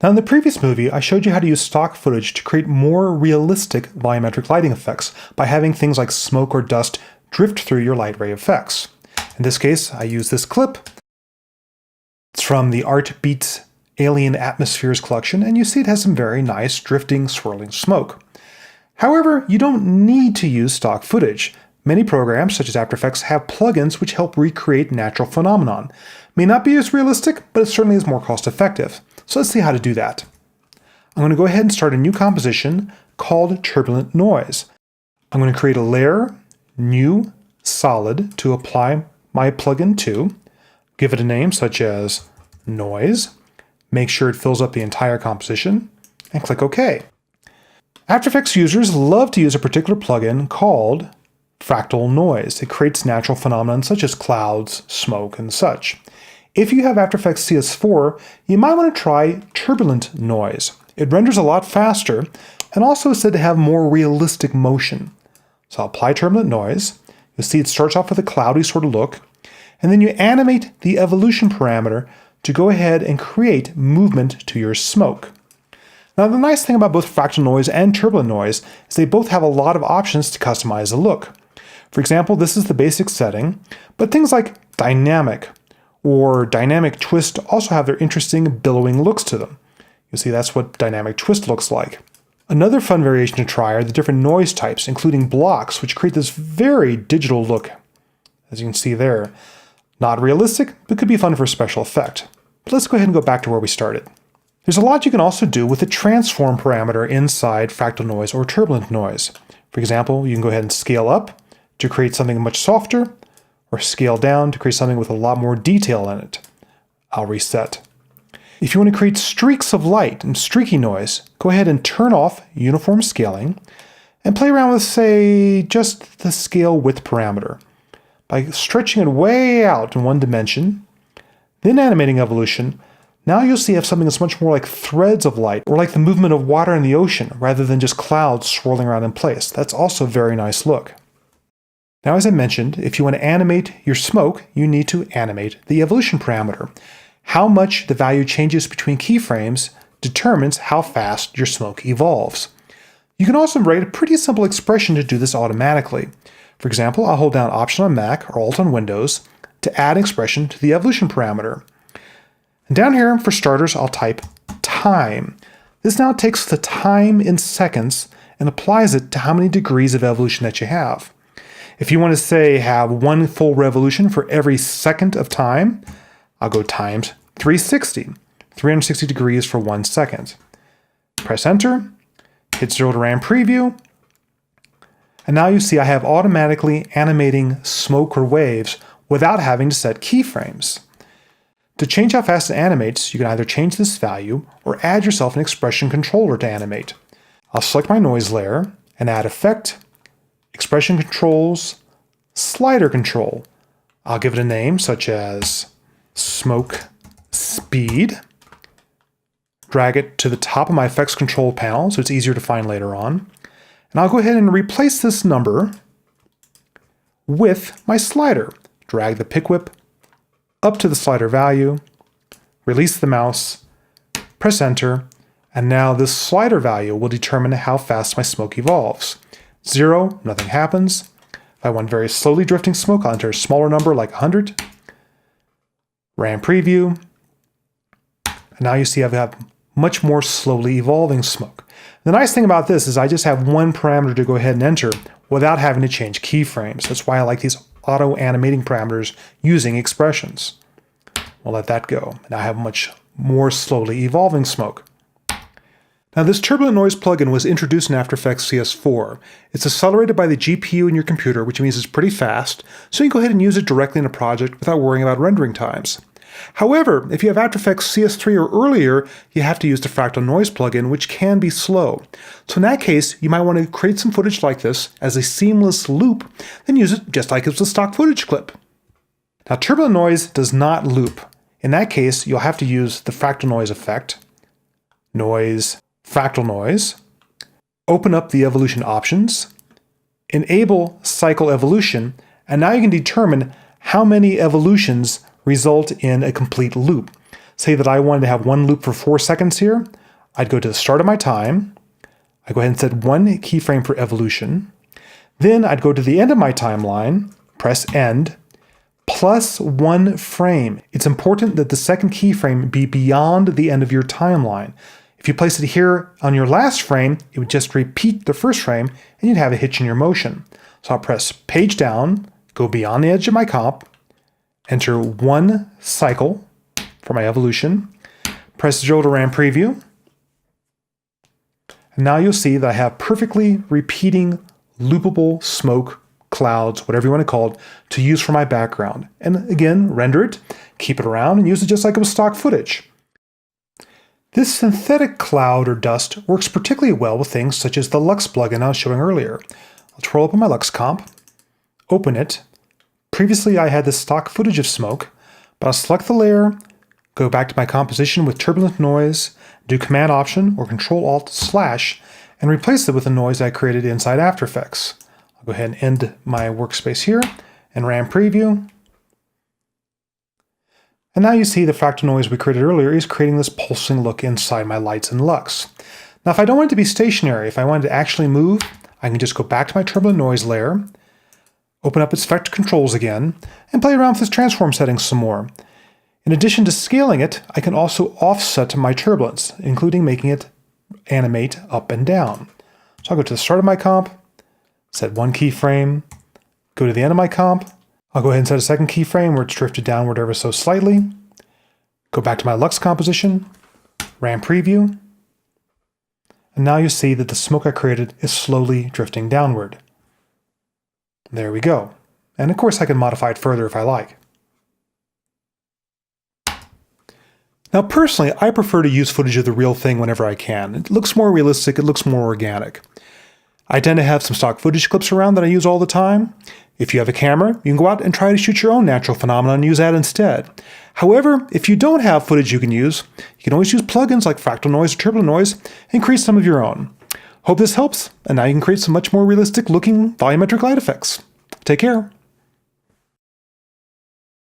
Now in the previous movie, I showed you how to use stock footage to create more realistic volumetric lighting effects by having things like smoke or dust drift through your light ray effects. In this case, I use this clip. It's from the Art Beats Alien Atmospheres collection, and you see it has some very nice drifting, swirling smoke. However, you don't need to use stock footage. Many programs, such as After Effects, have plugins which help recreate natural phenomenon. May not be as realistic, but it certainly is more cost-effective. So let's see how to do that. I'm going to go ahead and start a new composition called Turbulent Noise. I'm going to create a layer, New, Solid, to apply my plugin to. Give it a name such as Noise. Make sure it fills up the entire composition, and click OK. After Effects users love to use a particular plugin called Fractal Noise. It creates natural phenomena such as clouds, smoke, and such. If you have After Effects CS4, you might want to try Turbulent Noise. It renders a lot faster and also is said to have more realistic motion. So I'll apply Turbulent Noise. You'll see it starts off with a cloudy sort of look, and then you animate the evolution parameter to go ahead and create movement to your smoke. Now the nice thing about both Fractal Noise and Turbulent Noise is they both have a lot of options to customize the look. For example, this is the basic setting, but things like dynamic or dynamic twist also have their interesting billowing looks to them. You'll see that's what dynamic twist looks like. Another fun variation to try are the different noise types, including blocks, which create this very digital look, as you can see there. Not realistic, but could be fun for a special effect. But let's go ahead and go back to where we started. There's a lot you can also do with the transform parameter inside Fractal Noise or Turbulent Noise. For example, you can go ahead and scale up to create something much softer, or scale down to create something with a lot more detail in it. I'll reset. If you want to create streaks of light and streaky noise, go ahead and turn off uniform scaling and play around with, say, just the scale width parameter. By stretching it way out in one dimension, then animating evolution, now you'll see I have something that's much more like threads of light, or like the movement of water in the ocean, rather than just clouds swirling around in place. That's also a very nice look. Now, as I mentioned, if you want to animate your smoke, you need to animate the evolution parameter. How much the value changes between keyframes determines how fast your smoke evolves. You can also write a pretty simple expression to do this automatically. For example, I'll hold down Option on Mac or Alt on Windows to add an expression to the evolution parameter. And down here, for starters, I'll type time. This now takes the time in seconds and applies it to how many degrees of evolution that you have. If you want to say have one full revolution for every second of time, I'll go times 360 degrees for 1 second. Press enter, hit 0 to RAM preview, and now you see I have automatically animating smoke or waves without having to set keyframes. To change how fast it animates, you can either change this value or add yourself an expression controller to animate. I'll select my noise layer and add effect, expression controls, slider control. I'll give it a name such as smoke speed. Drag it to the top of my effects control panel so it's easier to find later on. And I'll go ahead and replace this number with my slider. Drag the pick whip up to the slider value, release the mouse, press enter, and now this slider value will determine how fast my smoke evolves. 0, nothing happens. If I want very slowly drifting smoke, I'll enter a smaller number like 100. RAM preview. And now you see I have much more slowly evolving smoke. The nice thing about this is I just have one parameter to go ahead and enter without having to change keyframes. That's why I like these auto-animating parameters using expressions. We'll let that go. Now I have much more slowly evolving smoke. Now this Turbulent Noise plugin was introduced in After Effects CS4. It's accelerated by the GPU in your computer, which means it's pretty fast, so you can go ahead and use it directly in a project without worrying about rendering times. However, if you have After Effects CS3 or earlier, you have to use the Fractal Noise plugin, which can be slow. So in that case, you might want to create some footage like this as a seamless loop, then use it just like it's a stock footage clip. Now Turbulent Noise does not loop. In that case, you'll have to use the Fractal Noise effect, Noise, Fractal Noise, open up the evolution options, enable cycle evolution, and now you can determine how many evolutions result in a complete loop. say that I wanted to have one loop for 4 seconds here, I'd go to the start of my time, I'd go ahead and set 1 keyframe for evolution, then I'd go to the end of my timeline, press end, plus 1 frame. It's important that the second keyframe be beyond the end of your timeline. If you place it here on your last frame, it would just repeat the first frame and you'd have a hitch in your motion. So I'll press page down, go beyond the edge of my comp, enter 1 cycle for my evolution, press 0 to RAM preview, and now you'll see that I have perfectly repeating loopable smoke, clouds, whatever you want to call it, to use for my background. And again, render it, keep it around, and use it just like it was stock footage. This synthetic cloud or dust works particularly well with things such as the Lux plugin I was showing earlier. I'll twirl up on my Lux comp, open it. Previously I had this stock footage of smoke, but I'll select the layer, go back to my composition with Turbulent Noise, do Command Option or Control Alt / and replace it with the noise I created inside After Effects. I'll go ahead and end my workspace here and RAM preview. And now you see the fractal noise we created earlier is creating this pulsing look inside my lights in Lux. Now if I don't want it to be stationary, if I wanted to actually move, I can just go back to my Turbulent Noise layer, open up its vector controls again, and play around with its transform settings some more. In addition to scaling it, I can also offset my turbulence, including making it animate up and down. So I'll go to the start of my comp, set 1 keyframe, go to the end of my comp, I'll go ahead and set a second keyframe where it's drifted downward ever so slightly, go back to my Lux composition, RAM preview, and now you see that the smoke I created is slowly drifting downward. There we go. And of course I can modify it further if I like. Now personally, I prefer to use footage of the real thing whenever I can. It looks more realistic, it looks more organic. I tend to have some stock footage clips around that I use all the time. If you have a camera, you can go out and try to shoot your own natural phenomena and use that instead. However, if you don't have footage you can use, you can always use plugins like Fractal Noise or Turbulent Noise and create some of your own. Hope this helps, and now you can create some much more realistic looking volumetric light effects. Take care.